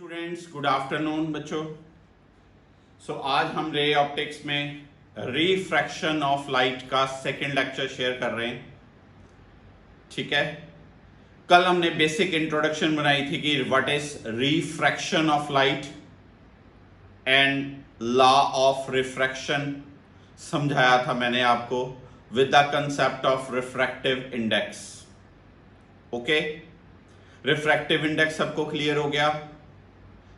Students, good afternoon बच्चों। आज हम रे ऑप्टिक्स में रिफ्रैक्शन ऑफ लाइट का सेकंड लेक्चर शेयर कर रहे हैं। ठीक है, कल हमने बेसिक इंट्रोडक्शन बनाई थी कि what is refraction of light and law of refraction समझाया था मैंने आपको with the concept of refractive index. Okay, refractive index सबको क्लियर हो गया।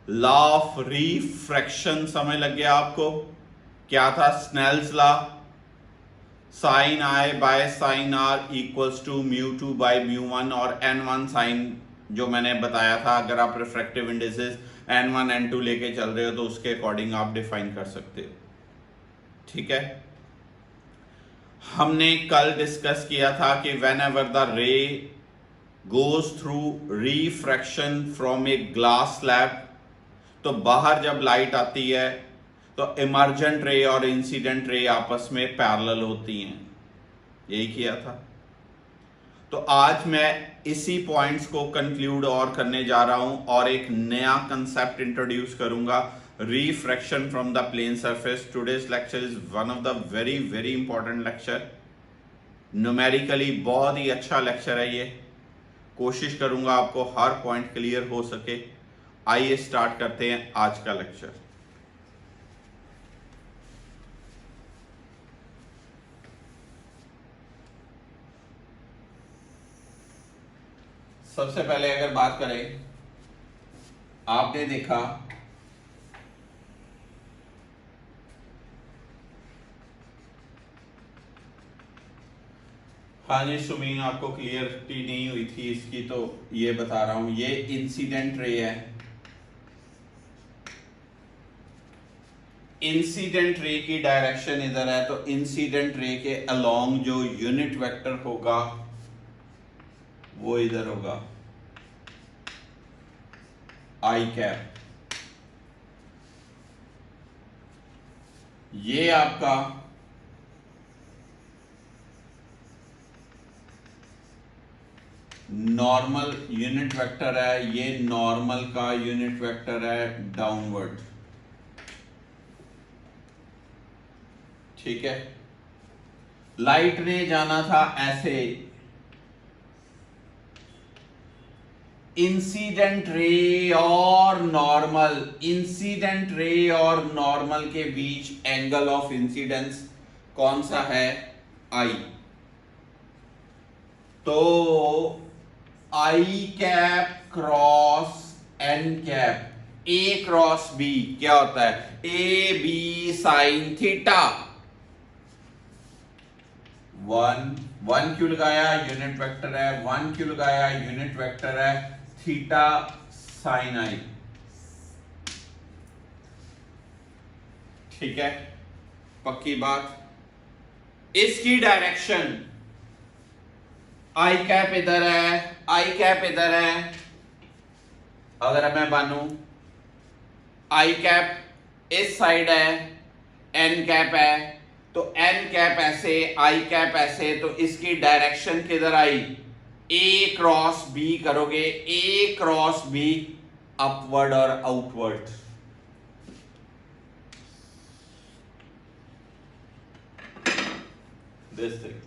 लॉ ऑफ रिफ्रैक्शन समझ लग गया आपको, क्या था? Snell's law, sine I by sine R equals to mu two by mu one, और n1 साइन जो मैंने बताया था, अगर आप रिफ्रैक्टिव इंडिसेस n1 n2 लेके चल रहे हो तो उसके अकॉर्डिंग आप डिफाइन कर सकते हो। ठीक है, हमने कल डिस्कस किया था कि वेन एवर द रे goes through refraction from a glass slab, तो बाहर जब लाइट आती है तो इमर्जेंट रे और इंसिडेंट रे आपस में पैरेलल होती हैं। यही किया था। तो आज मैं इसी पॉइंट्स को कंक्लूड और करने जा रहा हूं और एक नया कंसेप्ट इंट्रोड्यूस करूंगा, refraction from the plane surface. Today's lecture is one of the very very important lecture. Numerically बहुत ही अच्छा लेक्चर है ये। कोशिश करूंगा आपको हर पॉइंट क्लियर हो सके। आइए स्टार्ट करते हैं आज का लेक्चर। सबसे पहले अगर बात करें, आपने देखा हाँ जी सुमीन, आपको क्लियरिटी नहीं हुई थी इसकी, तो ये बता रहा हूं। ये इंसिडेंट रे है। इंसिडेंट रे की डायरेक्शन इधर है, तो इंसिडेंट रे के अलोंग जो यूनिट वेक्टर होगा वो इधर होगा, आई कैप। ये आपका नॉर्मल यूनिट वेक्टर है, ये नॉर्मल का यूनिट वेक्टर है डाउनवर्ड। ठीक है, लाइट ने जाना था ऐसे, इंसिडेंट रे और नॉर्मल, इंसिडेंट रे और नॉर्मल के बीच एंगल ऑफ इंसिडेंस कौन सा है? आई। तो I cap cross N cap, A cross B क्या होता है? A B sine theta. One क्यों लगाया? यूनिट वेक्टर है। वन क्यों लगाया? यूनिट वेक्टर है। Theta sine I. ठीक है, पक्की बात। इसकी डायरेक्शन आई कैप इधर है, आई कैप इधर है। अगर मैं मानू आई कैप इस साइड है, एन कैप है, तो एन कैप ऐसे, आई कैप ऐसे, तो इसकी डायरेक्शन किधर आई? ए क्रॉस बी करोगे, ए क्रॉस बी अपवर्ड और आउटवर्ड। This thing.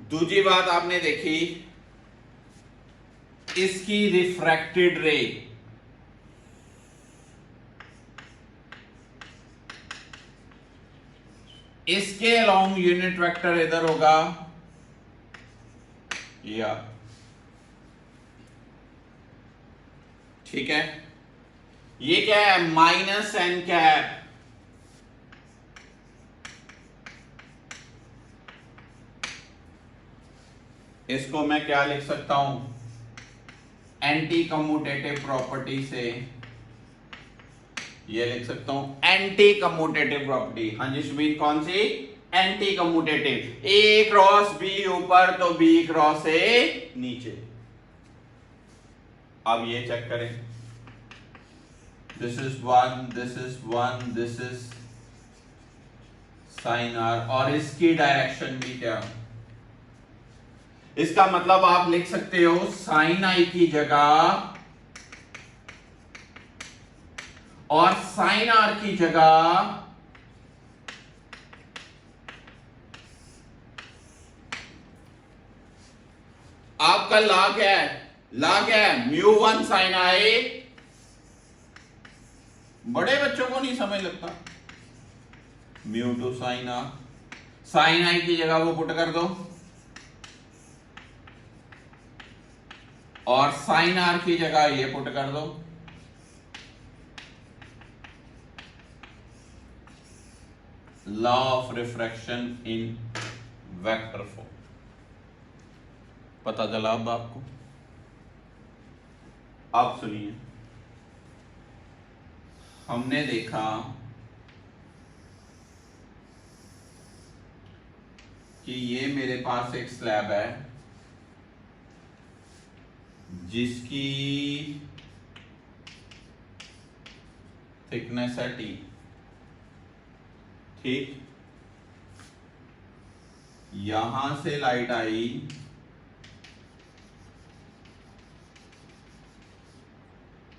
दूसरी बात आपने देखी, इसकी रिफ्रैक्टेड रे, इसके अलोंग यूनिट वेक्टर इधर होगा, या ठीक है। ये क्या है? Minus N cap. इसको मैं क्या लिख सकता हूं? एंटी कम्यूटेटिव प्रॉपर्टी से ये लिख सकता हूं एंटी कम्यूटेटिव प्रॉपर्टी। हाँ जी सुमीन, कौन सी? Anti commutative. A cross B ऊपर तो बी क्रॉस ए नीचे। अब ये चेक करें, this is one, this is one, this is sine R, और इसकी डायरेक्शन भी क्या? इसका मतलब आप लिख सकते हो साइन आई की जगह और साइन आर की जगह आपका ला क्या है? ला क्या है? μ1 साइन आई। बड़े बच्चों को नहीं समझ लगता। μ2 साइन आर, साइन आई की जगह वो पुट कर दो और साइन आर की जगह ये पुट कर दो। Law of refraction in vector form पता चला अब आपको? आप सुनिए, हमने देखा कि ये मेरे पास एक स्लैब है जिसकी थिकनेस है टी। ठीक, यहां से लाइट आई,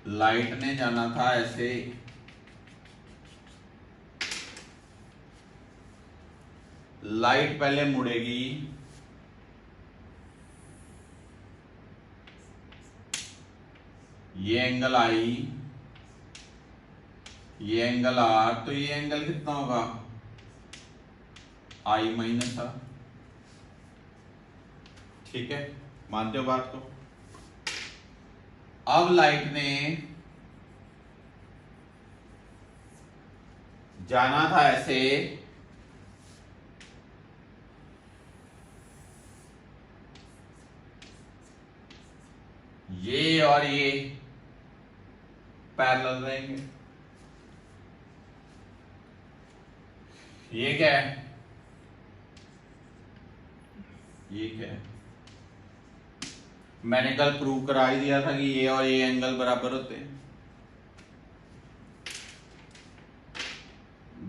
लाइट ने जाना था ऐसे, लाइट पहले मुड़ेगी, ये एंगल आई, ये एंगल आर, तो ये एंगल कितना होगा? आई माइनस आर। ठीक है, मानते हो बात को? अब लाइट ने जाना था ऐसे, ये और ये पैरेलल रहेंगे। ये क्या है? ये क्या है? मैंने कल प्रूव करा ही दिया था कि ये और ये एंगल बराबर होते हैं।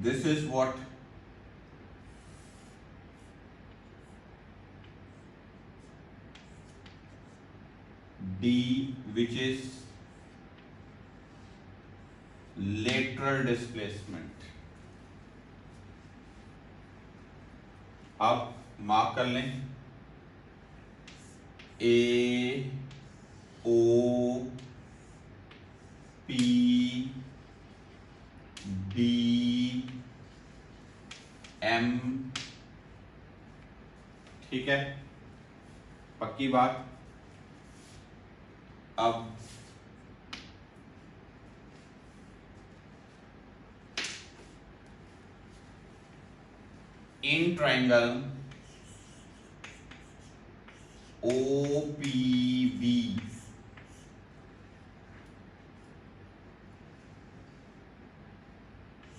This is what d, which is lateral displacement। अब मार्क कर लें, A O P D M. ठीक है, पक्की बात। अब इन triangle O P B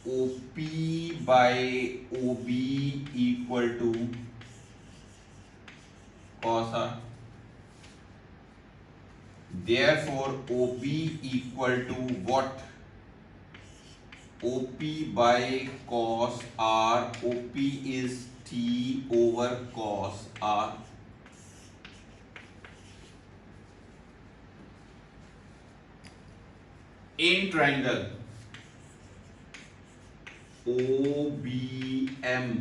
O P by O B equal to cos R. Therefore, OP equal to what? OP by cos R. OP is T over cos R. In triangle OBM,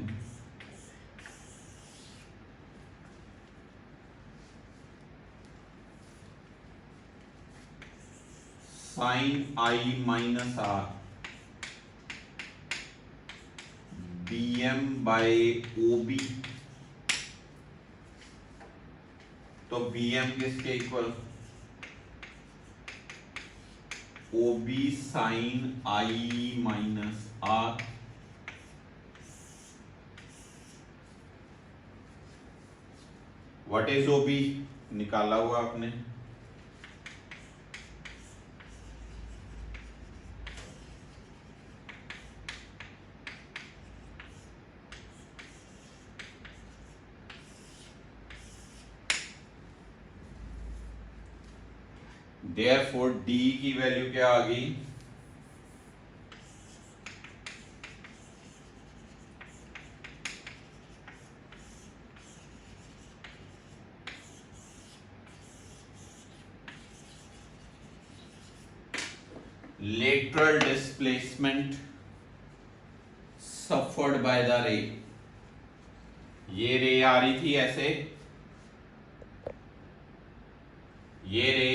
sin I minus R, BM by OB, तो BM किसके equal? OB sin I minus R। What is OB? निकाला हुआ आपने। Therefore D की value क्या आ गई? lateral displacement suffered by the ray. ये रे आ रही थी ऐसे, ये रे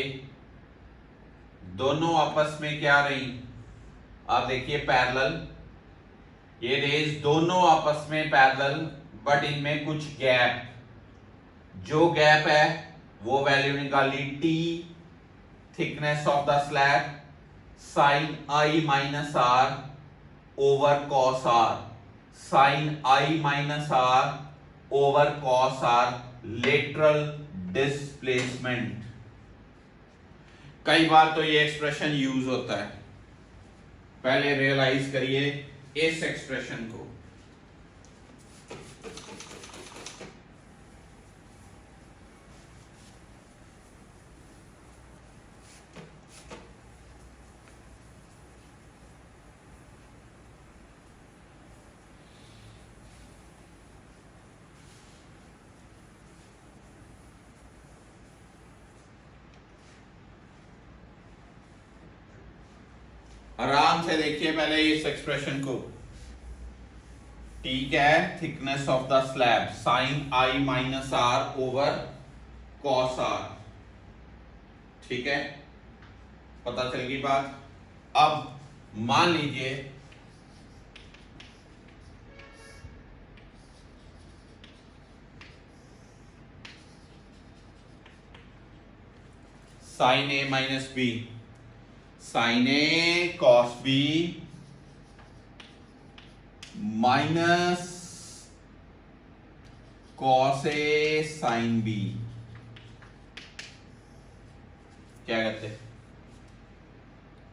दोनों आपस में क्या रही, आप देखिए पैरेलल, ये रेज दोनों आपस में पैरेलल, बट इनमें कुछ गैप, जो गैप है वो वैल्यू निकाली T thickness of the slab sine I minus R over cos R, sine I minus R over cos R lateral displacement. कई बार तो ये एक्सप्रेशन यूज होता है, पहले रियलाइज करिए इस एक्सप्रेशन को। आराम से देखिए पहले इस एक्सप्रेशन को। टी क्या है, thickness of the slab sine I minus R over cos R, ठीक है, पता चल गई बात। अब मान लीजिए sine A minus B, sine A cos B minus cos A sine B, क्या कहते हैं,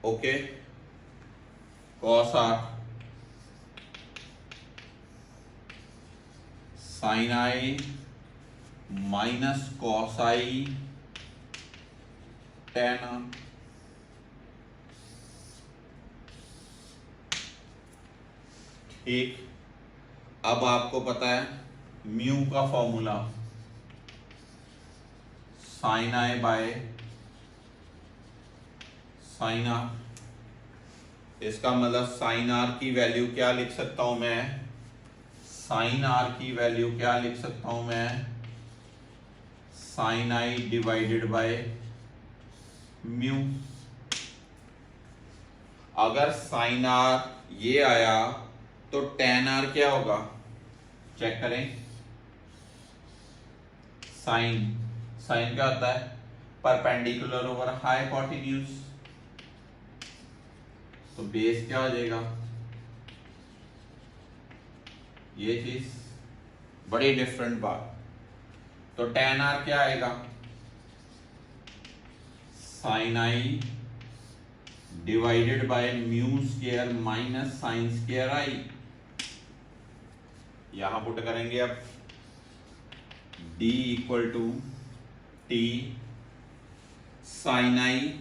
okay, cos R sine I minus cos I tan R. ठीक, अब आपको पता है म्यू का formula sine I by sine R, इसका मतलब साइन आर की वैल्यू क्या लिख सकता हूं मैं, साइन आर की वैल्यू क्या लिख सकता हूं मैं, sine I divided by mu. अगर साइन आर ये आया तो टेन आर क्या होगा, चेक करें, साइन, साइन क्या होता है, परपेंडिकुलर ओवर हाइपोटेन्यूज, तो बेस क्या हो जाएगा, ये चीज बड़ी डिफरेंट बात। तो टेन आर क्या आएगा, sine I divided by mu square minus sine square i, यहां पुट करेंगे अब d equal to t sine I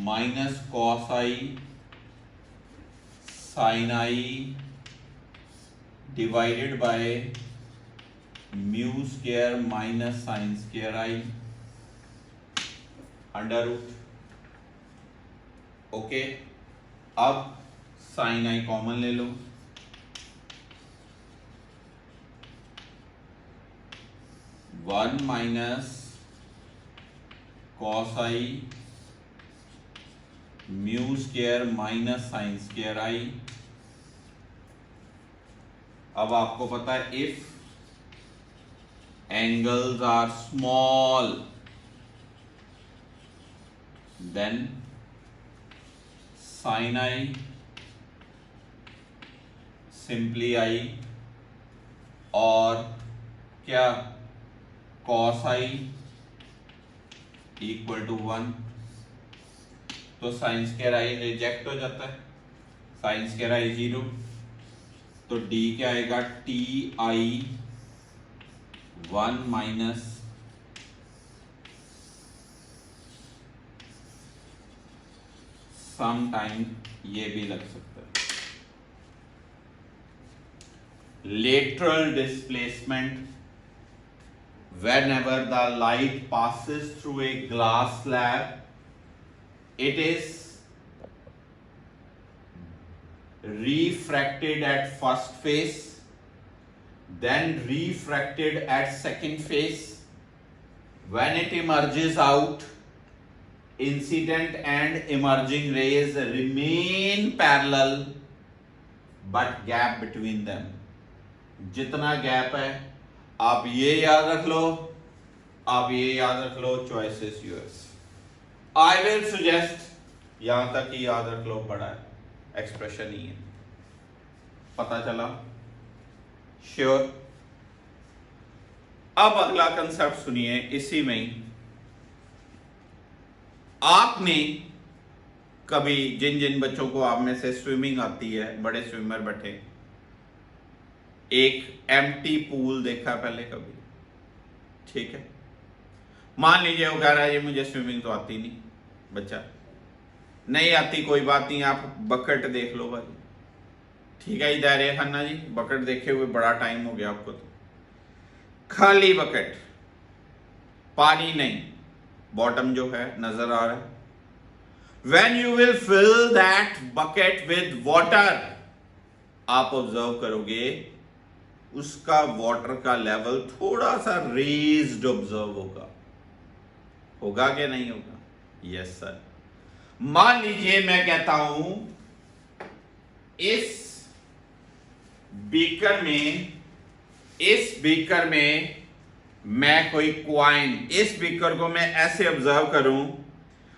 minus cos i sine I divided by mu square minus sine square i under root, okay. अब sine i common ले लो, one minus cos i mu square minus sine square i. अब आपको पता है if angles are small then sine i simply i और क्या cos I equal to one, तो साइन स्क्वायर आई रिजेक्ट हो जाता है, साइन स्क्वायर आई जीरो, तो डी क्या आएगा, T I one minus some time, ये भी लग सकता है। Lateral displacement whenever the light passes through a glass slab it is refracted at first phase, then refracted at second phase. When it emerges out, incident and emerging rays remain parallel, but gap between them, जितना gap है आप ये याद रख लो, आप ये याद रख लो, choices us. I will suggest, यहां तक ही याद रख लो, बड़ा एक्सप्रेशन ही है, पता चला? श्योर। अब अगला कंसेप्ट सुनिए, इसी में ही आपने कभी, जिन जिन बच्चों को आप में से स्विमिंग आती है, बड़े स्विमर बैठे, एक एम्प्टी पूल देखा पहले कभी? ठीक है, मान लीजिए वो कह रहा है ये मुझे स्विमिंग तो आती नहीं, बच्चा नहीं आती, कोई बात नहीं, आप बकेट देख लो भाई। ठीक है दायरे खन्ना जी, बकेट देखे हुए बड़ा टाइम हो गया आपको, तो खाली बकेट, पानी नहीं, बॉटम जो है नजर आ रहा है। When you will fill that bucket with water, आप ऑब्जर्व करोगे उसका वाटर का लेवल थोड़ा सा रेज्ड ऑब्जर्व होगा, होगा कि नहीं होगा? Yes sir. मान लीजिए मैं कहता हूं इस बीकर में मैं कोई क्वाइन, इस बीकर को मैं ऐसे ऑब्जर्व करूं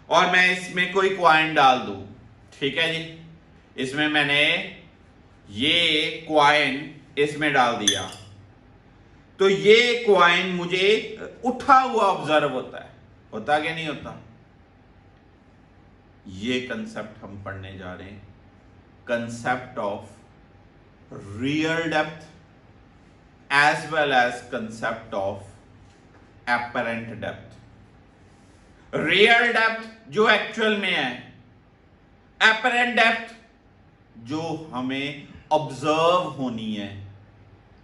और मैं इसमें कोई क्वाइन डाल दूं, ठीक है जी, इसमें मैंने ये क्वाइन इसमें डाल दिया, तो ये क्वाइन मुझे उठा हुआ ऑब्जर्व होता है, होता कि नहीं होता? ये कंसेप्ट हम पढ़ने जा रहे हैं, concept of real depth as well as concept of apparent depth. Real depth जो एक्चुअल में है, एपरेंट डेप्थ जो हमें ऑब्जर्व होनी है।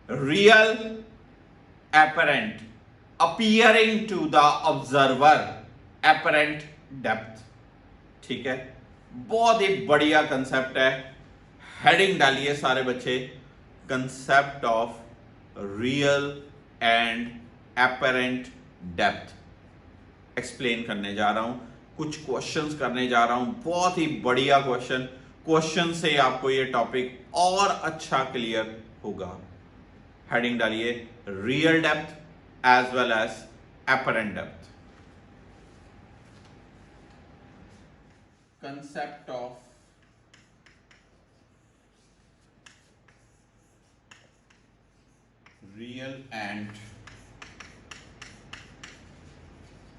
Real, apparent, appearing to the observer, apparent depth. ठीक है, बहुत ही बढ़िया कंसेप्ट है। हेडिंग डालिए सारे बच्चे, concept of real and apparent depth explain करने जा रहा हूं, कुछ क्वेश्चंस करने जा रहा हूं, बहुत ही बढ़िया क्वेश्चन से आपको ये टॉपिक और अच्छा क्लियर होगा। हेडिंग डालिए, real depth as well as apparent depth. Concept of real and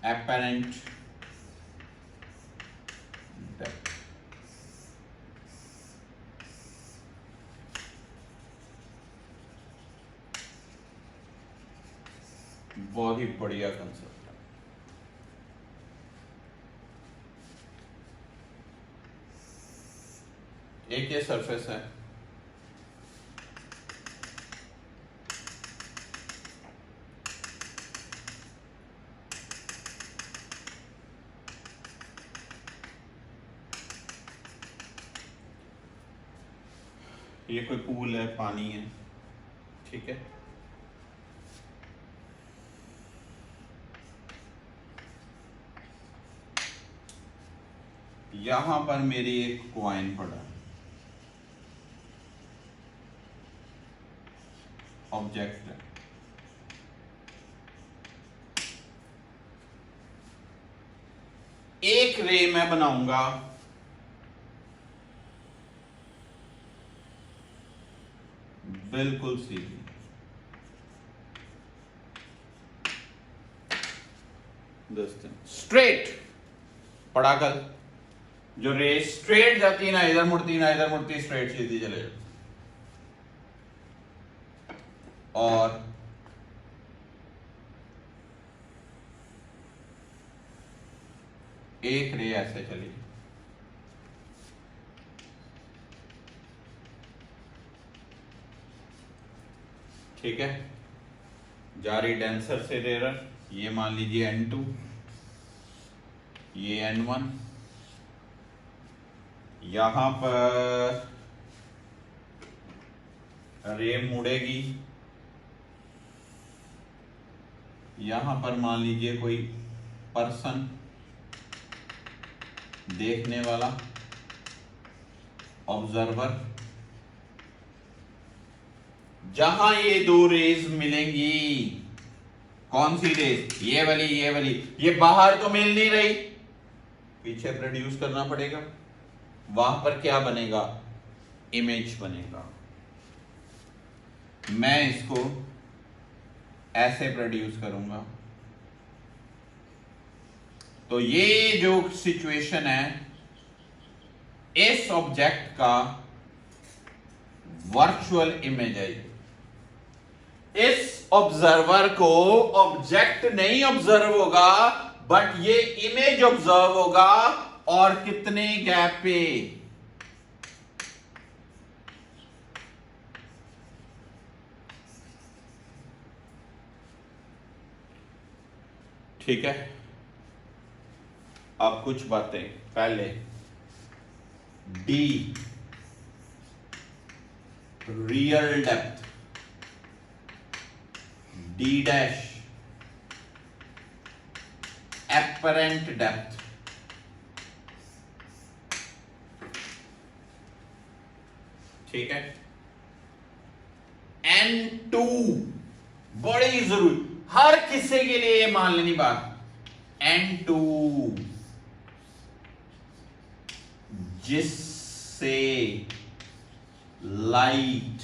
apparent depth। बहुत ही बढ़िया कंसेप्ट है। एक ये सरफेस है, ये कोई पूल है, पानी है, ठीक है। यहां पर मेरी एक कॉइन पड़ा, ऑब्जेक्ट है। एक रे मैं बनाऊंगा बिल्कुल सीधी, दोस्तों स्ट्रेट पढ़ा कल, जो रे स्ट्रेट जाती है ना, इधर मुड़ती ना इधर मुड़ती, स्ट्रेट सीधी चले। और एक रे ऐसे चली, ठीक है, जा रही डेंसर से रेयर, ये मान लीजिए N2, ये N1, यहां पर रे मुड़ेगी, यहां पर मान लीजिए कोई पर्सन देखने वाला, ऑब्जर्वर, जहां ये दो रेज मिलेंगी, कौन सी रेज, ये वाली ये वाली, ये बाहर तो मिल नहीं रही, पीछे प्रोड्यूस करना पड़ेगा, वहां पर क्या बनेगा, इमेज बनेगा। मैं इसको ऐसे प्रोड्यूस करूंगा। तो ये जो सिचुएशन है, इस ऑब्जेक्ट का वर्चुअल इमेज है। इस ऑब्जर्वर को ऑब्जेक्ट नहीं ऑब्जर्व होगा, बट ये इमेज ऑब्जर्व होगा। और कितने गैप पे, ठीक है। अब कुछ बातें, पहले D real depth, D dash apparent depth, ठीक है। N2 बड़ी जरूरी, हर किसी के लिए ये मान लेनी बात, N2 जिससे लाइट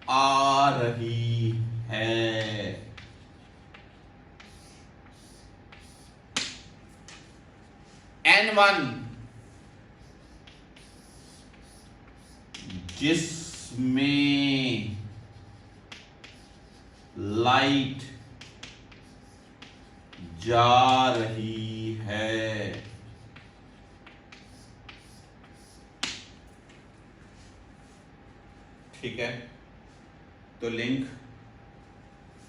आ रही है, N1 जिसमें लाइट जा रही है, ठीक है। तो लिंक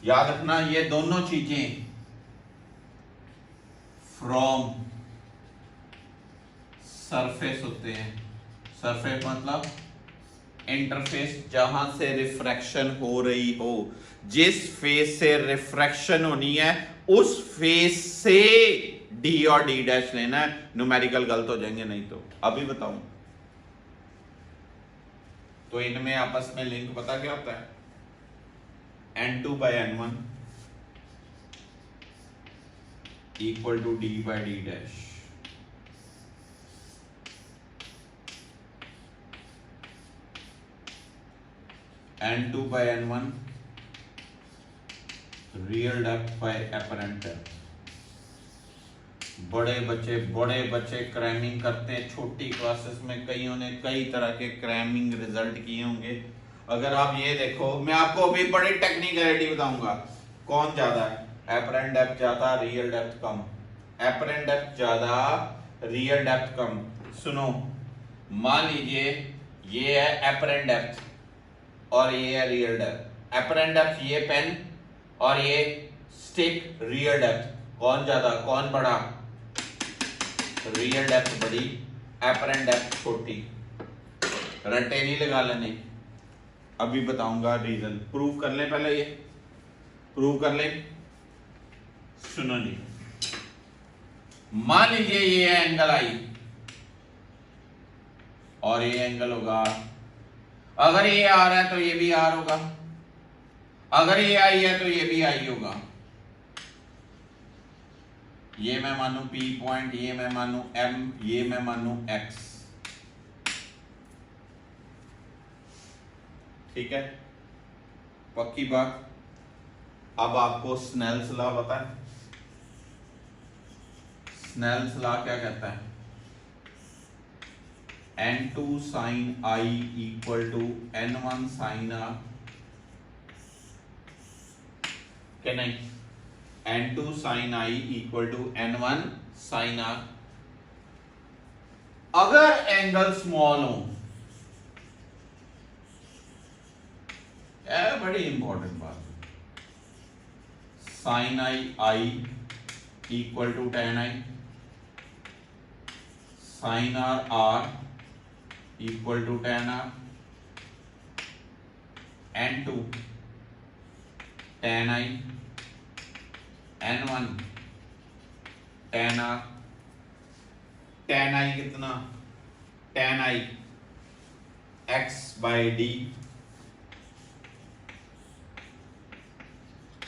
याद रखना, ये दोनों चीजें फ्रॉम सरफेस होते हैं। सरफेस मतलब इंटरफेस जहां से रिफ्रैक्शन हो रही हो, जिस फेस से रिफ्रैक्शन होनी है उस फेस से डी और डी डैश लेना है। न्यूमेरिकल गलत हो जाएंगे नहीं तो। अभी बताऊं तो इनमें आपस में लिंक पता क्या होता है, N2 by N1 equal to D by D dash. N2 by N1 real depth by apparent depth. बड़े बच्चे क्रैमिंग करते हैं छोटी क्लासेस में, कईयों ने कई तरह के क्रैमिंग रिजल्ट किए होंगे। अगर आप ये देखो, मैं आपको अभी बड़ी टेक्निकलिटी बताऊंगा, कौन ज्यादा है, एपरेंट डेप्थ ज्यादा रियल डेप्थ कम, एपरेंट डेप्थ ज्यादा रियल डेप्थ कम। सुनो, मान लीजिए ये है एपरेंट डेप्थ और ये है रियल डेप्थ। एपरेंट डेप्थ ये पेन और ये स्टिक, रियल डेप्थ कौन ज्यादा कौन बड़ा, रियल डेप्थ बड़ी, एपरेंट डेप्थ छोटी। रट्टे नहीं लगा लेने, अभी बताऊंगा रीजन। प्रूव कर ले, पहले ये प्रूव कर ले। सुनो जी, मान लीजिए ये है एंगल आई और ये एंगल होगा, अगर ये आर है तो ये भी आर होगा, अगर ये आई है तो ये भी आई होगा। ये मैं मानू P पॉइंट, ये मैं मानू M, ये मैं मानू X, ठीक है, पक्की बात। अब आपको स्नेल्स लॉ पता है? स्नेल्स लॉ क्या कहता है? N2 sin I equal to N1 sin R, क्या नहीं? N2 sin I equal to N1 sin R। अगर एंगल स्मॉल हो, बड़ी इंपॉर्टेंट बात, sin I equal to tan I, sine R equal to tan r, n2 tan I, n1 tan r, tan I कितना, tan I x by D,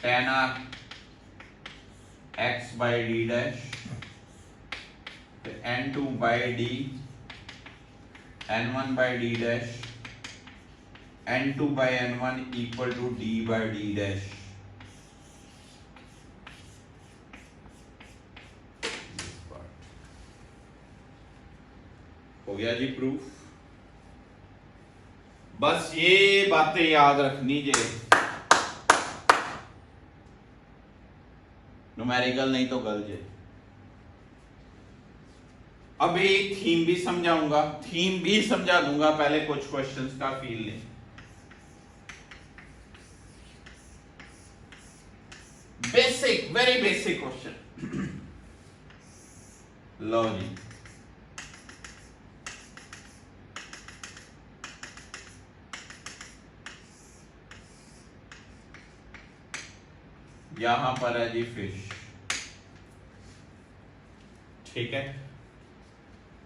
tan r x by D dash, n2 by D, n1 by D dash, n2 by n1 equal to d by D dash. हो गया जी proof. बस ये बातें याद रखनी जे, numerical नहीं तो गल जे। अभी थीम भी समझाऊंगा, थीम भी समझा दूंगा, पहले कुछ क्वेश्चंस का फील लें। Basic, very basic question. लो जी, यहां पर है जी फिश, ठीक है।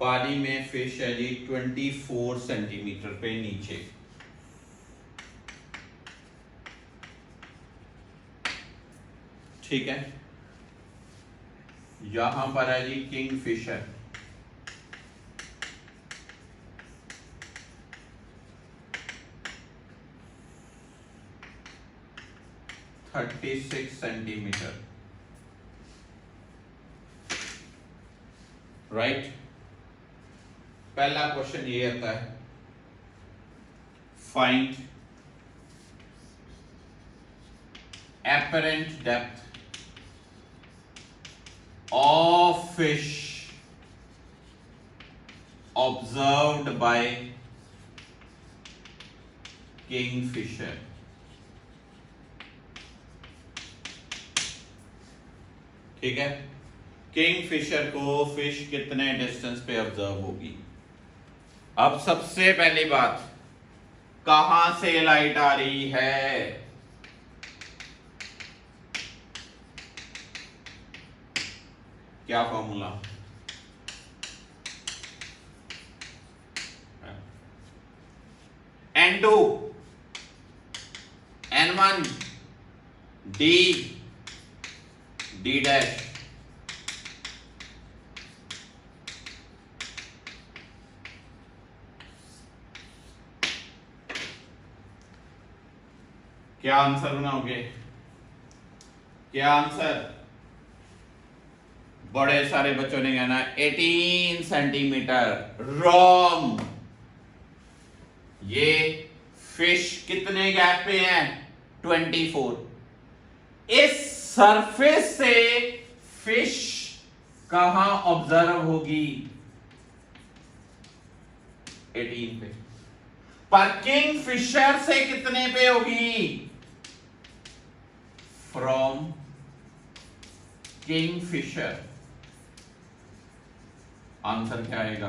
पानी में फिश है जी 24 सेंटीमीटर पे नीचे, ठीक है। यहां पर है जी kingfisher, thirty 36 centimeter, right. पहला क्वेश्चन ये आता है, find apparent depth of fish observed by kingfisher। ठीक है, किंगफिशर को फिश कितने डिस्टेंस पे ऑब्जर्व होगी। अब सबसे पहली बात, कहां से लाइट आ रही है। क्या formula, n2 n1 d d dash, क्या आंसर बनाओगे, क्या आंसर। बड़े सारे बच्चों ने कहना 18 सेंटीमीटर, रॉन्ग। ये फिश कितने गैप पे है, 24। इस सरफेस से फिश कहां ऑब्जर्व होगी, 18 पे। पर किंगफिशर से कितने पे होगी, फ्रॉम किंगफिशर। आंसर क्या आएगा,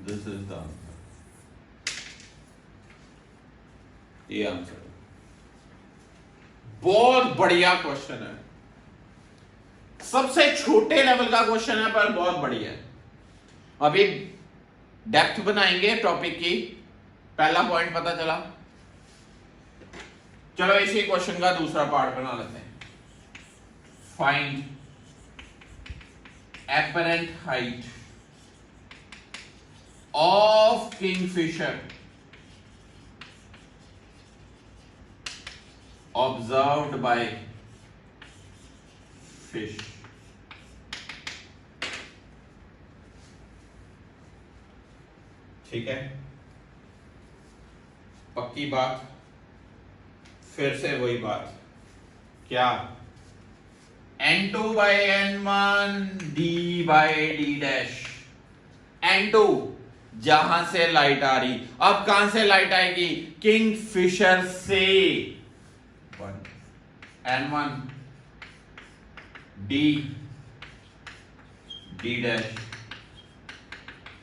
दिस इज द आंसर, ये आंसर। बहुत बढ़िया क्वेश्चन है, सबसे छोटे लेवल का क्वेश्चन है पर बहुत बढ़िया है। अभी डेप्थ बनाएंगे टॉपिक की, पहला पॉइंट पता चला। चलो इसी क्वेश्चन का दूसरा पार्ट बना लेते हैं। Find apparent height of kingfisher observed by fish। ठीक है, पक्की बात। फिर से वही बात, क्या, n2 by n1 d by D dash. n2 जहां से लाइट आ रही, अब कहां से लाइट आएगी, किंगफिशर से, n1 d D dash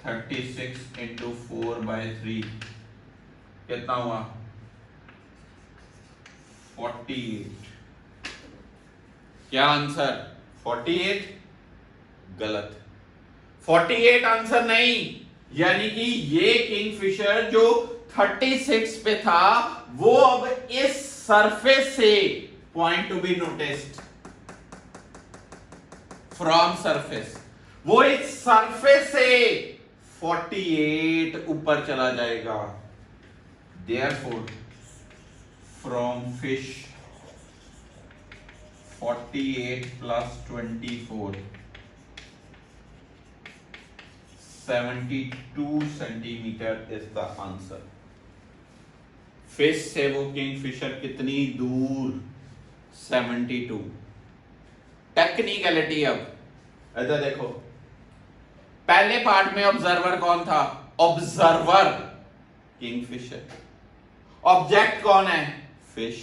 36 into 4/3 कितना हुआ 48। क्या आंसर 48? गलत। 48 आंसर नहीं, यानी कि ये किंगफिशर जो 36 पे था वो अब इस सरफेस से, point to be noticed, from surface, वो इस सरफेस से 48 ऊपर चला जाएगा। Therefore from fish 48 plus 24 72 centimetre is the answer. Fish से वो किंगफिशर कितनी दूर 72। टेक्निकलिटी अब इधर देखो, पहले पार्ट में ऑब्जर्वर कौन था? Observer Kingfisher. ऑब्जेक्ट कौन है? फिश।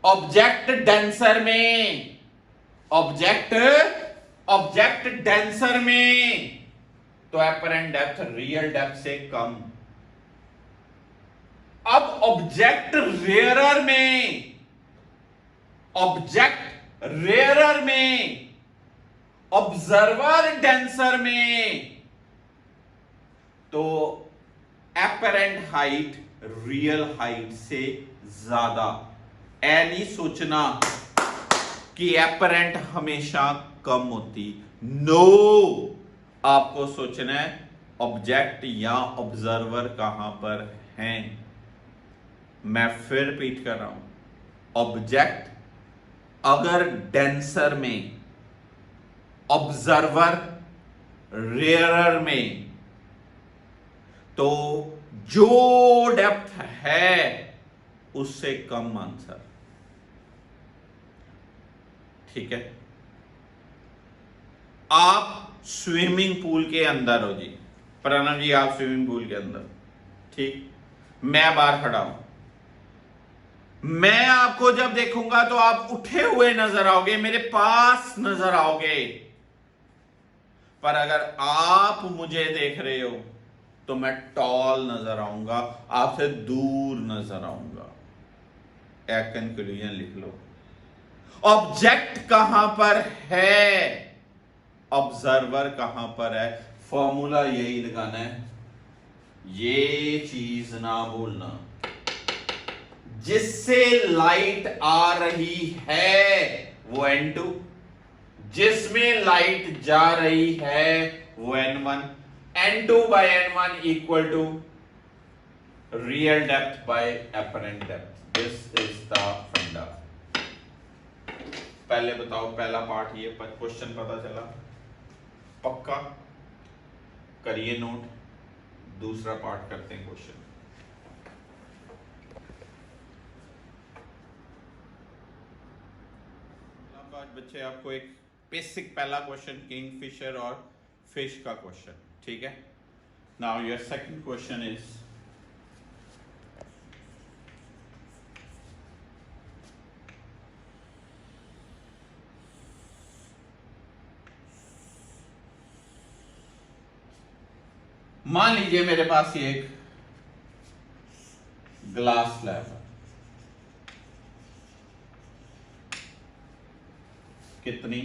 ऑब्जेक्ट डेंसर में, ऑब्जेक्ट डेंसर में तो अपरेंट डेप्थ रियल डेप्थ से कम। अब ऑब्जेक्ट रेयरर में, ऑब्जेक्ट रेयरर में, ऑब्जर्वर डेंसर में तो अपरेंट हाइट रियल हाइट से ज्यादा। ऐ नहीं सोचना कि अपरेंट हमेशा कम होती, नो, आपको सोचना है ऑब्जेक्ट या ऑब्जर्वर कहां पर हैं। मैं फिर रिपीट कर रहा हूं, ऑब्जेक्ट अगर डेंसर में, ऑब्जर्वर रेयरर में, तो जो डेप्थ है उससे कम आंसर। ठीक है, आप स्विमिंग पूल के अंदर हो जी, प्रणव जी आप स्विमिंग पूल के अंदर, ठीक, मैं बाहर खड़ा हूं, मैं आपको जब देखूंगा तो आप उठे हुए नजर आओगे, मेरे पास नजर आओगे, पर अगर आप मुझे देख रहे हो तो मैं टॉल नजर आऊंगा, आपसे दूर नजर आऊंगा। एक कंक्लूजन लिख लो, ऑब्जेक्ट कहां पर है, ऑब्जर्वर कहां पर है, फॉर्मूला यही लगाना है, ये चीज ना भूलना। जिससे लाइट आ रही है वो N2, जिसमें लाइट जा रही है वो N1, N2 by N1 equal to real depth by apparent depth. This is the funda. पहले बताओ, पहला पार्ट ये क्वेश्चन पता चला, पक्का करिए नोट, दूसरा पार्ट करते हैं क्वेश्चन। आज बच्चे आपको एक बेसिक पहला क्वेश्चन किंगफिशर और फिश का क्वेश्चन, ठीक है। Now your second question is, मान लीजिए मेरे पास ये एक ग्लास स्लैब है, कितनी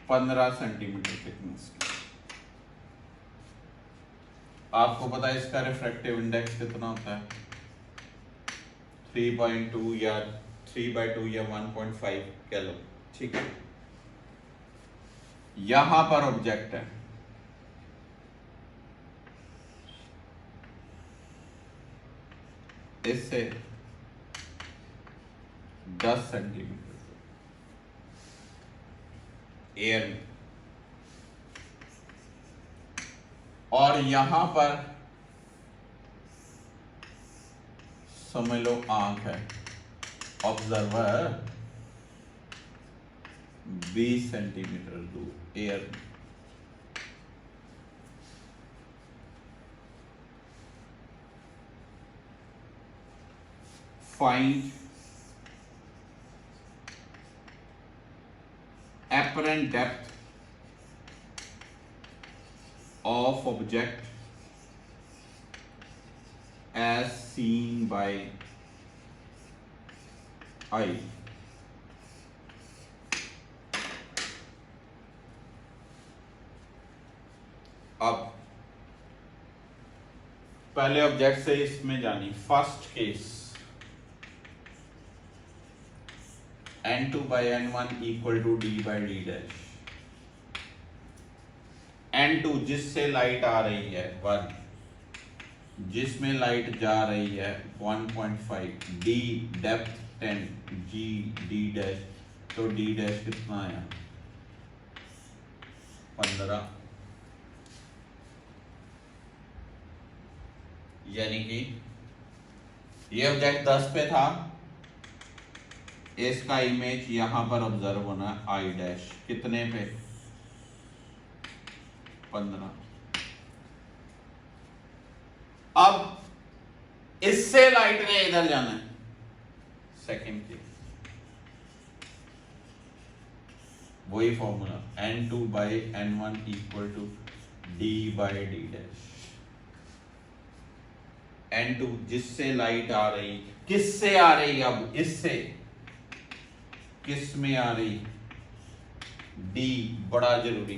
15 सेंटीमीटर थिकनेस की। आपको पता है इसका रिफ्रैक्टिव इंडेक्स कितना होता है, 3.2 या 3/2 या 1.5 कह लो, ठीक है। यहां पर ऑब्जेक्ट है, इससे 10 सेंटीमीटर एयर में, और यहां पर समझ लो आंख है, ऑब्जर्वर 20 सेंटीमीटर दूर एयर में। Find apparent depth of object as seen by eye. अब पहले ऑब्जेक्ट से इसमें जानी। First case n2 by n1 equal to d by d dash। n2 जिससे लाइट आ रही है 1, जिसमें लाइट जा रही है 1.5, d depth 10, g d dash, तो d डैश कितना आया 15, यानी कि ये ऑब्जेक्ट 10 पे था, इसका इमेज यहां पर ऑब्जर्व होना आई डैश कितने पे 15। अब इससे लाइट ने इधर जाना है, सेकेंड केस वही formula n2 by n1 equal to d by d dash. n2 जिससे लाइट आ रही, किससे आ रही, अब इससे किस में आ रही, d बड़ा जरूरी,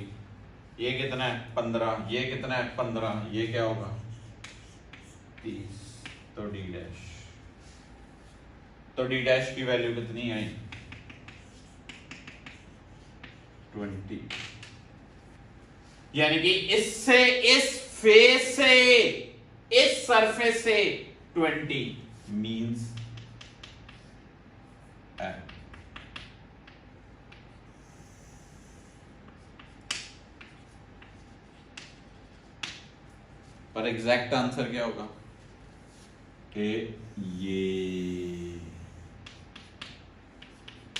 ये कितना है 15, ये कितना है 15, ये क्या होगा 30, तो d डैश, तो d डैश की वैल्यू कितनी आई 20, यानी कि इससे इस फेस से इस सरफेस से 20 मींस पर एग्जैक्ट आंसर क्या होगा कि ये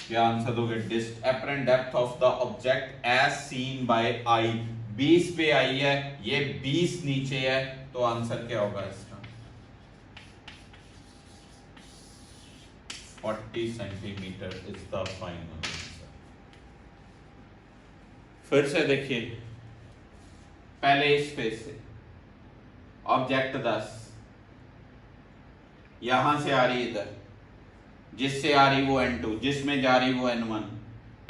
क्या आंसर दोगे, apparent depth of the object as seen by eye, 20 पे आई है, ये 20 नीचे है, तो आंसर क्या होगा इसका 40 centimetre is the final answer. फिर से देखिए, पहले इस पेज से ऑब्जेक्ट 10 यहां से आ रही इधर, जिससे आ रही वो n2, जिसमें जा रही वो n1,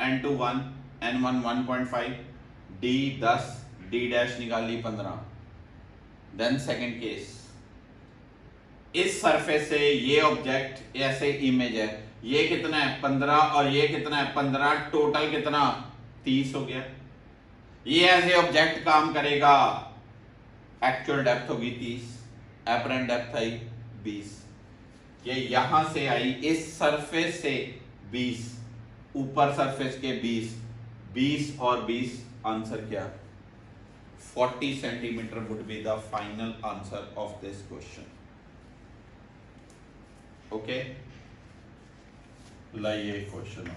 n2 1, n1 1.5, d 10, d dash निकाली 15। देन सेकेंड केस, इस सरफेस से ये ऑब्जेक्ट ऐसे इमेज है, ये कितना है 15 और ये कितना है 15, टोटल कितना 30 हो गया। ये ऐसे ऑब्जेक्ट काम करेगा, एक्चुअल डेप्थ होगी 30, एपरेंट डेप्थ आई 20, ये यहां से आई इस सरफेस से 20, ऊपर सरफेस के 20 और 20, आंसर क्या 40 centimetre would be the final answer of this question. Okay, लाइए क्वेश्चन।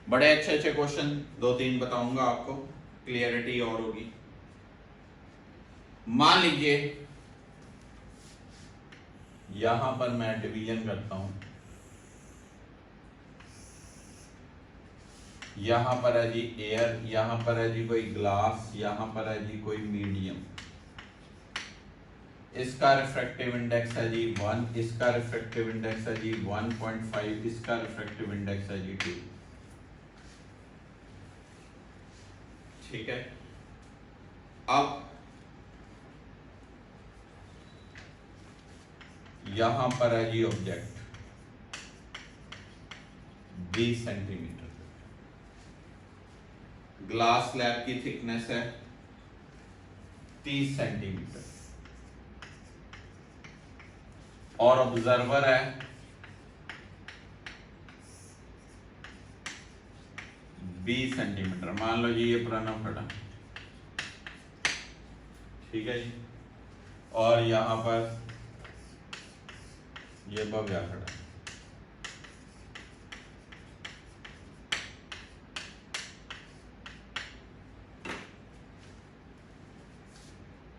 बड़े अच्छे अच्छे क्वेश्चन 2-3 बताऊंगा आपको, क्लियरिटी और होगी। मान लीजिए यहां पर मैं डिवीजन करता हूं, यहां पर है जी एयर, यहां पर है जी कोई ग्लास, यहां पर है जी कोई मीडियम, इसका रिफ्रैक्टिव इंडेक्स है जी 1, इसका रिफ्रैक्टिव इंडेक्स है जी 1.5, इसका रिफ्रैक्टिव इंडेक्स है जी 2। ठीक है, अब यहां पर है G object 20 centimetre, glass slab की थिकनेस है 30 सेंटीमीटर और ऑब्जर्वर है 20 सेंटीमीटर। मान लो जी ये प्रणव खड़ा, ठीक है जी, और यहां पर ये भव्या खड़ा।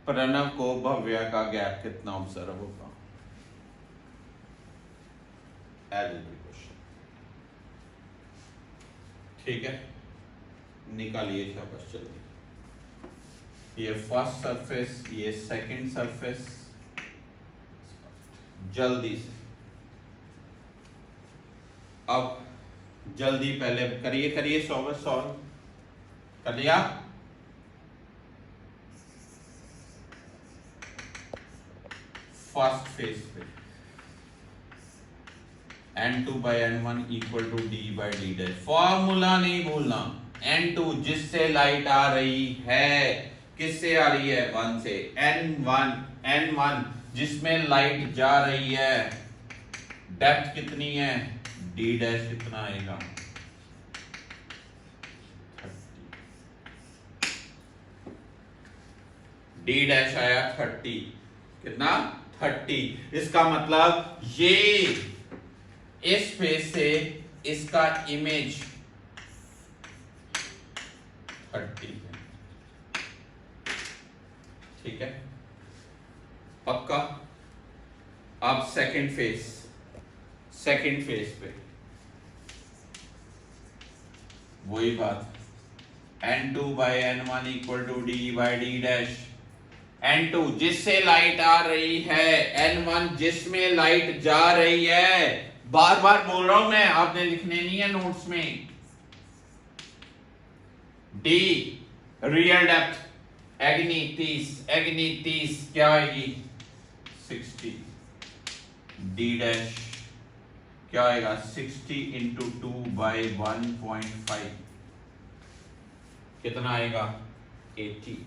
प्रणव को भव्या का गैप कितना ऑब्जर्व होगा, एलजेब्रिक क्वेश्चन। ठीक है, निकालिए शाबाश जल्दी। ये फर्स्ट सरफेस, ये सेकंड सरफेस, जल्दी से। अब जल्दी पहले करिए सॉल्व कर लिया। फर्स्ट फेज पे n2/n1 equal to d/d'। Formula नहीं भूलना। n2 जिससे लाइट आ रही है, किससे आ रही है? 1 से। n1 जिसमें लाइट जा रही है, डेप्थ कितनी है? d' कितना आएगा? 30। d' आया 30। कितना? 30। इसका मतलब ये इस फेस से इसका इमेज 30 है। ठीक है, पक्का। अब सेकंड फेस पे वही बात, n2/n1 equal to d/d'। n2 जिससे लाइट आ रही है, n1 जिसमें लाइट जा रही है। बार बार बोल रहा हूं मैं, आपने लिखने नहीं है नोट्स में। d रियल डेप्थ एग्नी 30 क्या आएगी? 60। d' क्या आएगा? 60 इंटू 2/1.5 कितना आएगा? 80।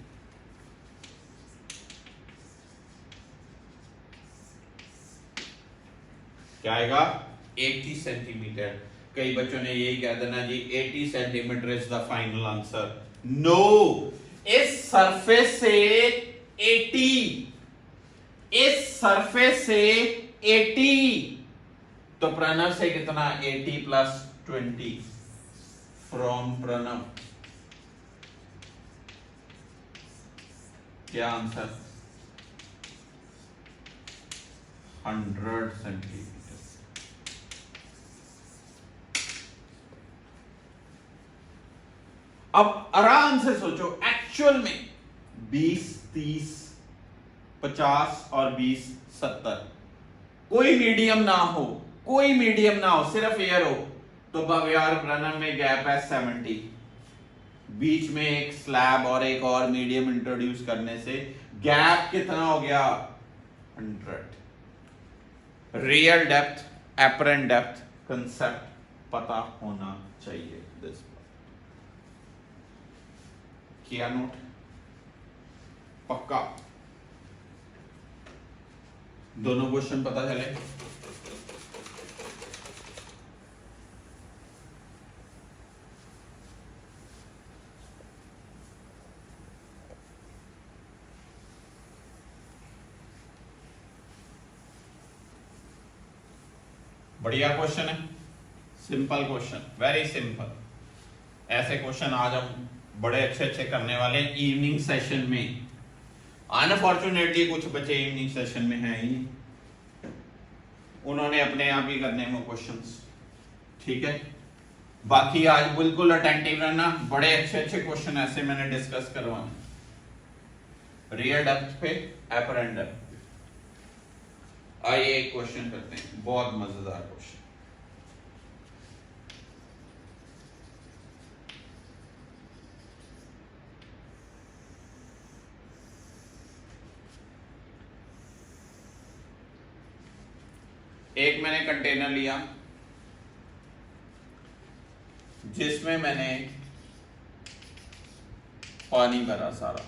क्या आएगा? 80 सेंटीमीटर। कई बच्चों ने यही कह देना जी 80 centimetre is the final answer. No, इस सरफेस से 80 तो प्रणव से कितना? 80 प्लस 20 फ्रॉम प्रणव। क्या आंसर? 100 सेंटीमीटर। अब आराम से सोचो, एक्चुअल में 20, 30, 50 और 20, 70 कोई मीडियम ना हो, सिर्फ एयर हो, तो भव्यार प्रणव में गैप है 70। बीच में एक स्लैब और एक और मीडियम इंट्रोड्यूस करने से गैप कितना हो गया? 100। Real depth, apparent depth concept पता होना चाहिए। दिस किया नोट? पक्का? दोनों क्वेश्चन पता चले? बढ़िया क्वेश्चन है, सिंपल क्वेश्चन, वेरी सिंपल। ऐसे क्वेश्चन आज हम बड़े अच्छे करने वाले इवनिंग सेशन में। अनफॉर्चुनेटली कुछ बच्चे इवनिंग सेशन में हैं ही, उन्होंने अपने आप ही करने हैं क्वेश्चंस। ठीक है, बाकी आज बिल्कुल अटेंटिव रहना, बड़े अच्छे क्वेश्चन ऐसे मैंने डिस्कस करवाने। रियल डेप्थ पे, एपरेंट डेप्थ पे। आइए एक क्वेश्चन करते हैं, बहुत मजेदार क्वेश्चन। एक मैंने कंटेनर लिया जिसमें मैंने पानी भरा सारा।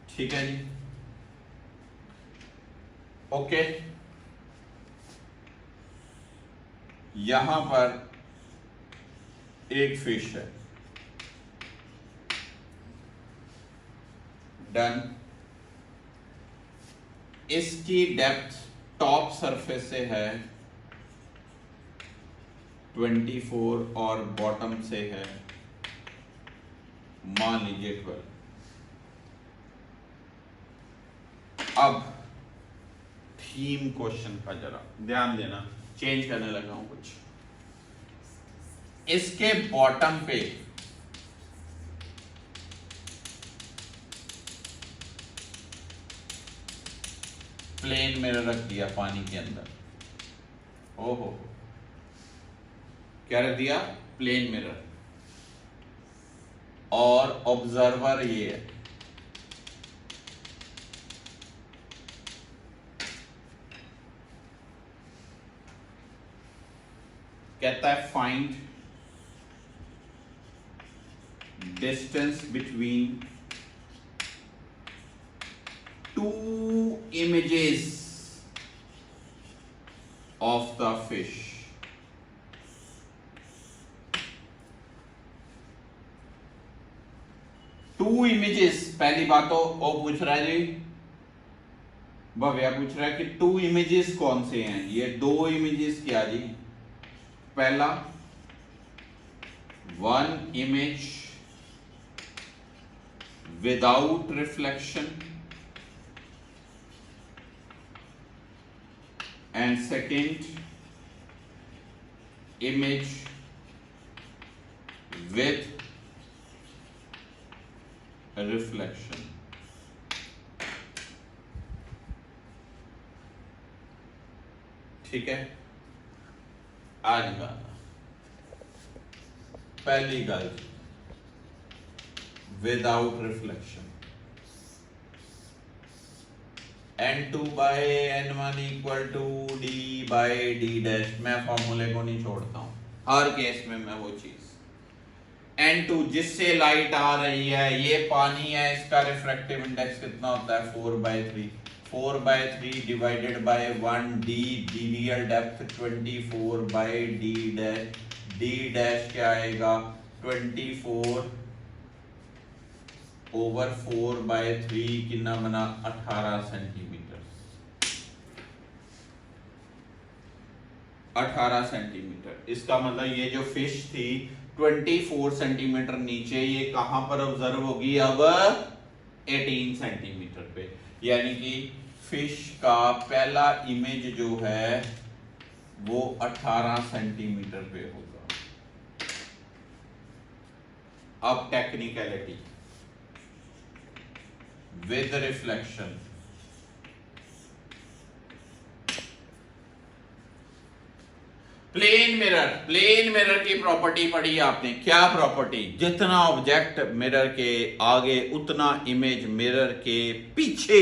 ठीक है जी, ओके। यहां पर एक फिश है, डन। इसकी डेप्थ टॉप सरफेस से है 24 और बॉटम से है मान लीजिए 12। अब थीम क्वेश्चन का जरा ध्यान देना, चेंज करने लगा हूं कुछ। इसके बॉटम पे प्लेन मिरर रख दिया पानी के अंदर। ओहो, क्या रख दिया? Plane mirror. और ऑब्जर्वर ये है, कहता है find distance between two images of the fish. Two images, पहली बात तो वो पूछ रहा है जी, भव्या पूछ रहा है कि टू इमेजेस कौन से हैं? ये दो इमेजेस क्या जी? पहला one image without reflection and second image with reflection. ठीक है, आज गाना पहली गल without reflection, n2 by n1 equal to d by d dash. मैं फॉर्मूले को नहीं छोड़ता हूं, हर केस में मैं वो चीज n2 जिससे लाइट आ रही है, ये पानी है, इसका रिफ्रैक्टिव इंडेक्स कितना होता है? 4/3। 4/3 divided by 1d, D real depth 24 by d dash. d dash क्या आएगा? 24 ओवर 4/3 कितना बना? 18 सेंटीमीटर। 18 सेंटीमीटर। इसका मतलब ये जो फिश थी 24 सेंटीमीटर नीचे, ये कहां पर ऑब्जर्व होगी अब? 18 सेंटीमीटर पे। यानी कि फिश का पहला इमेज जो है वो 18 सेंटीमीटर पे होगा। अब technicality with reflection, plane mirror. Plane mirror की प्रॉपर्टी पढ़ी आपने, क्या प्रॉपर्टी? जितना ऑब्जेक्ट मिरर के आगे उतना इमेज मिरर के पीछे,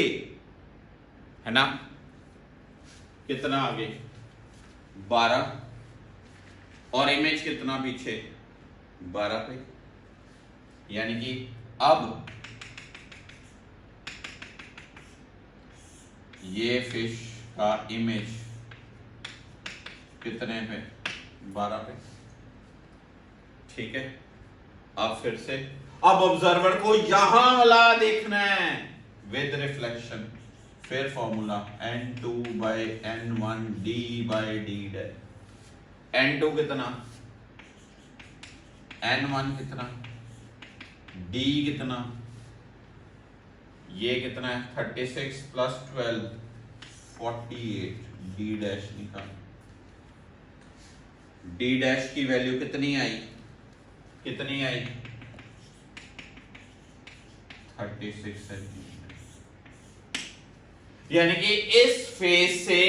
है ना? कितना आगे? 12। और इमेज कितना पीछे? 12 पे। यानी कि अब ये फिश का इमेज कितने पे? 12 पे। ठीक है, अब फिर से अब ऑब्जर्वर को यहां वाला देखना है विद रिफ्लेक्शन। फिर formula n2 by n1 d by d dash. n2 कितना? n1 कितना? d कितना? ये कितना है? 36 प्लस 12 48 d डैश निकाल। d डैश की वैल्यू कितनी आई? कितनी आई? 36 सेंटीमीटर। यानी कि इस फेस से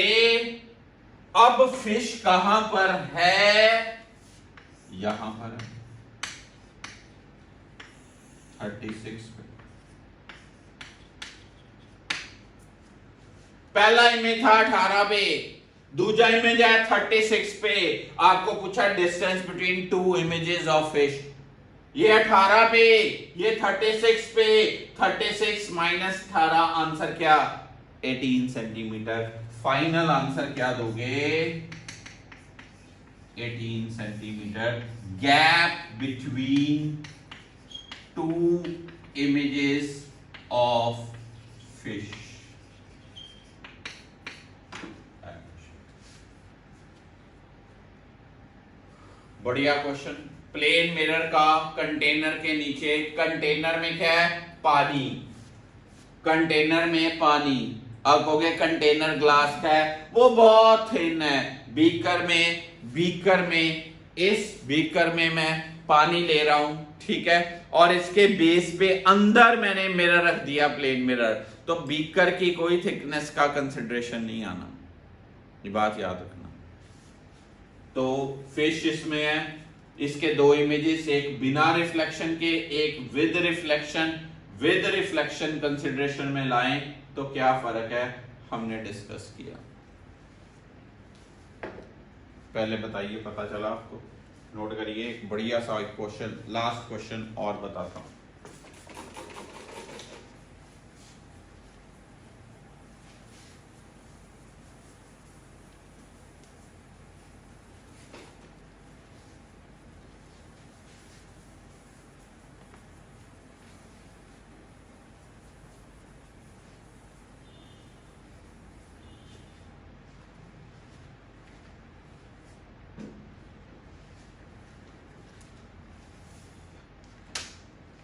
अब फिश कहां पर है? यहां पर है 36 पे। पहला इमेज था 18 पे, दूसरा इमेज है 36 पे। आपको पूछा distance between two images of fish. ये 18 पे, ये 36 पे। 36 माइनस 18 आंसर क्या? 18 सेंटीमीटर। फाइनल आंसर क्या दोगे? 18 centimetre. Gap between two images of fish. बढ़िया क्वेश्चन। प्लेन मिरर का कंटेनर के नीचे, कंटेनर में क्या है? पानी। कंटेनर में पानी। अब कहोगे कंटेनर ग्लास का है, वो बहुत थिन है। बीकर में इस बीकर में मैं पानी ले रहा हूं, ठीक है, और इसके बेस पे अंदर मैंने मिरर रख दिया, प्लेन मिरर, तो बीकर की कोई थिकनेस का कंसिडरेशन नहीं आना, ये बात याद रखना। तो फिश इसमें है, इसके दो इमेजेस, एक बिना रिफ्लेक्शन के, एक with reflection. With reflection consideration में लाएं तो क्या फर्क है हमने डिस्कस किया, पहले बताइए, पता चला आपको? नोट करिए, एक बढ़िया सा एक क्वेश्चन, लास्ट क्वेश्चन और बताता हूं।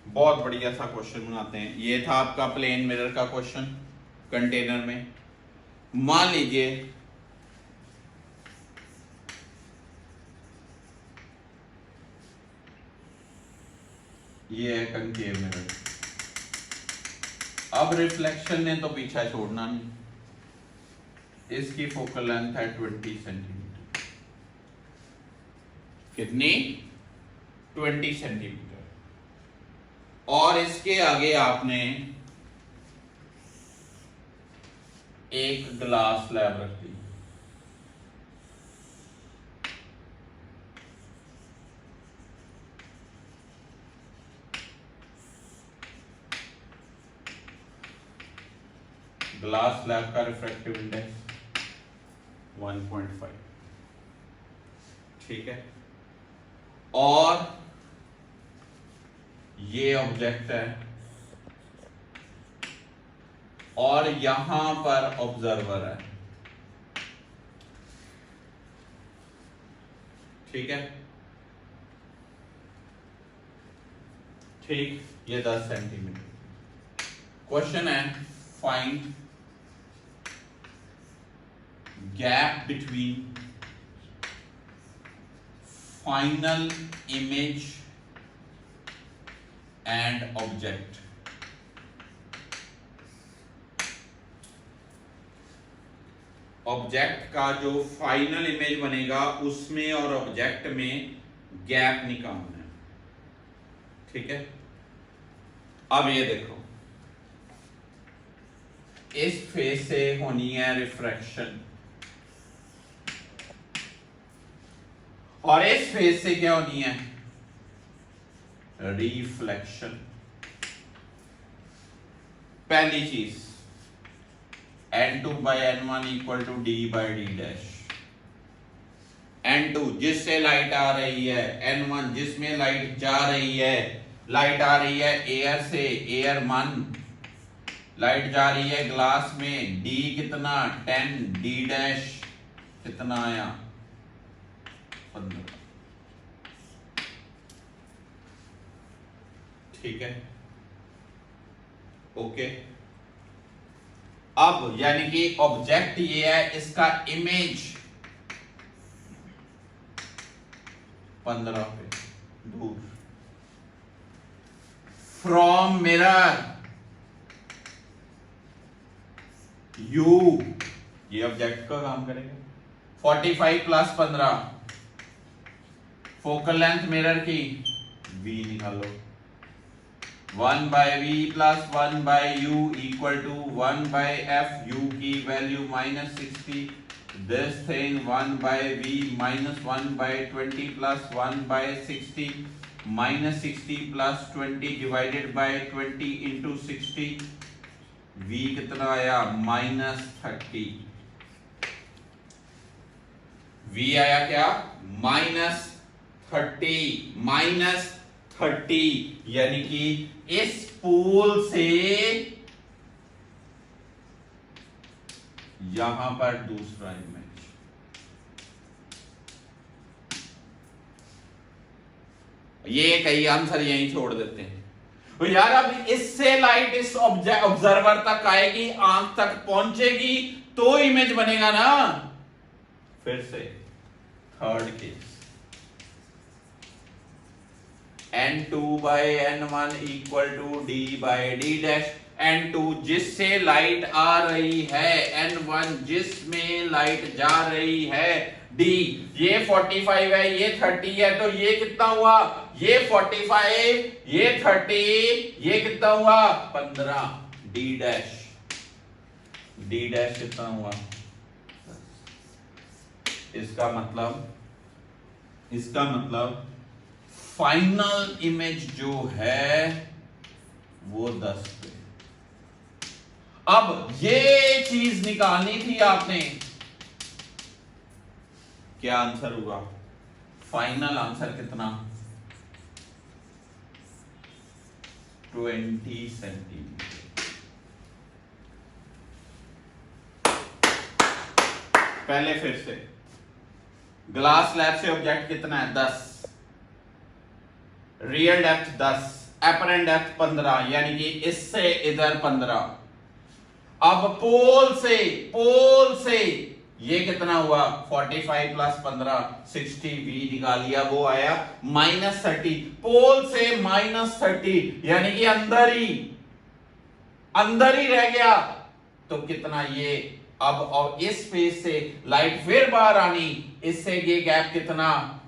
बहुत बढ़िया सा क्वेश्चन बनाते हैं। ये था आपका प्लेन मिरर का क्वेश्चन कंटेनर में। मान लीजिए ये है कंकेव मिरर, अब रिफ्लेक्शन ने तो पीछा छोड़ना नहीं, इसकी फोकल लेंथ है 20 सेंटीमीटर। कितनी? 20 सेंटीमीटर। और इसके आगे आपने एक ग्लास स्लैब रख दी, ग्लास स्लैब का रिफ्रैक्टिव इंडेक्स 1.5, ठीक है, और ये ऑब्जेक्ट है और यहां पर ऑब्जर्वर है, ठीक है, ठीक, ये 10 सेंटीमीटर। क्वेश्चन है find gap between final image and object. Object का जो फाइनल इमेज बनेगा उसमें और ऑब्जेक्ट में गैप निकालना है, ठीक है। अब ये देखो, इस फेस से होनी है रिफ्रैक्शन और इस फेस से क्या होनी है? रिफ्लेक्शन। पहली चीज N2 by N1 equal to D by D dash. N2 जिससे लाइट आ रही है, N1 जिसमें लाइट जा रही है, लाइट आ रही है एयर से, एयर 1, लाइट जा रही है ग्लास में, D कितना? 10, D डैश कितना आया? 15, ठीक है, ओके। अब यानी कि ऑब्जेक्ट ये है, इसका इमेज 15 पे दूर, फ्रॉम मिरर U, ये ऑब्जेक्ट का काम करेगा। 45 प्लस 15, फोकल लेंथ मिरर की V निकालो, 1 by V plus 1 by U equal to 1 by F, U की value -60, this thing 1 by V minus 1 by 20 plus 1 by 60, -60 plus 20 divided by 20 into 60, V कितना आया? -30। V आया क्या? -30, यानी कि इस पोल से यहां पर दूसरा इमेज, ये कई आंसर यहीं छोड़ देते हैं। तो यार अब इससे लाइट इस ऑब्जर्वर तक आएगी, आंख तक पहुंचेगी तो इमेज बनेगा ना। फिर से third case, n2 by n1 equal to d by d dash. n2 जिससे लाइट आ रही है, n1 जिसमें लाइट जा रही है, d ये 45 है, ये 30 है, तो ये कितना हुआ, ये 45, ये 30, ये कितना हुआ 15, d डैश, d डैश कितना हुआ। इसका मतलब फाइनल इमेज जो है वो 10 पे। अब ये चीज निकालनी थी आपने, क्या आंसर हुआ, फाइनल आंसर कितना 20 सेंटीमीटर। पहले फिर से, ग्लास स्लैब से ऑब्जेक्ट कितना है 10, रियल डेप्थ 10, एपरेंट डेप्थ 15, यानी कि इससे इधर 15। अब पोल से ये कितना हुआ 45 प्लस 15 60, v निकालिया, वो आया -30। पोल से -30 यानी कि अंदर ही रह गया, तो कितना ये। अब और इस स्पेस से लाइट फिर बाहर आनी, इससे ये गैप कितना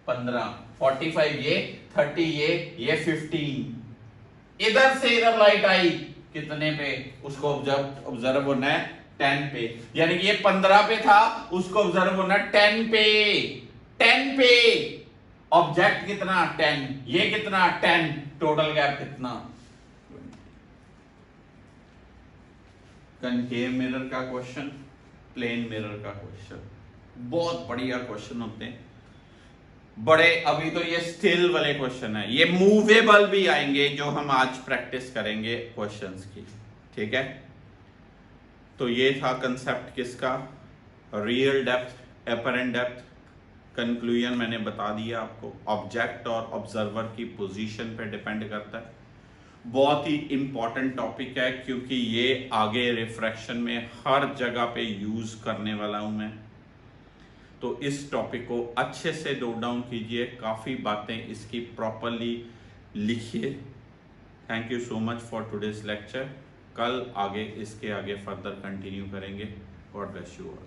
15, 45 ये 30 ये 15। इधर से इधर लाइट आई कितने पे, उसको ऑब्जर्व होना है 10 पे, यानी कि ये 15 पे था, उसको ऑब्जर्व होना 10 पे। ऑब्जेक्ट कितना 10, ये कितना 10, टोटल गैप कितना। कनकेव मिरर का क्वेश्चन, प्लेन मिरर का क्वेश्चन, बहुत बढ़िया क्वेश्चन होते हैं बड़े। अभी तो ये स्टिल वाले क्वेश्चन है, ये मूवेबल भी आएंगे जो हम आज प्रैक्टिस करेंगे क्वेश्चंस की, ठीक है। तो ये था कंसेप्ट किसका, real depth, apparent depth. Conclusion मैंने बता दिया आपको, ऑब्जेक्ट और ऑब्जर्वर की पोजीशन पे डिपेंड करता है। बहुत ही इंपॉर्टेंट टॉपिक है क्योंकि ये आगे रिफ्रैक्शन में हर जगह पे यूज करने वाला हूं मैं। तो इस टॉपिक को अच्छे से नोट डाउन कीजिए, काफ़ी बातें इसकी प्रॉपरली लिखिए। Thank you so much for today's lecture. कल इसके आगे फर्दर कंटिन्यू करेंगे। God bless you all.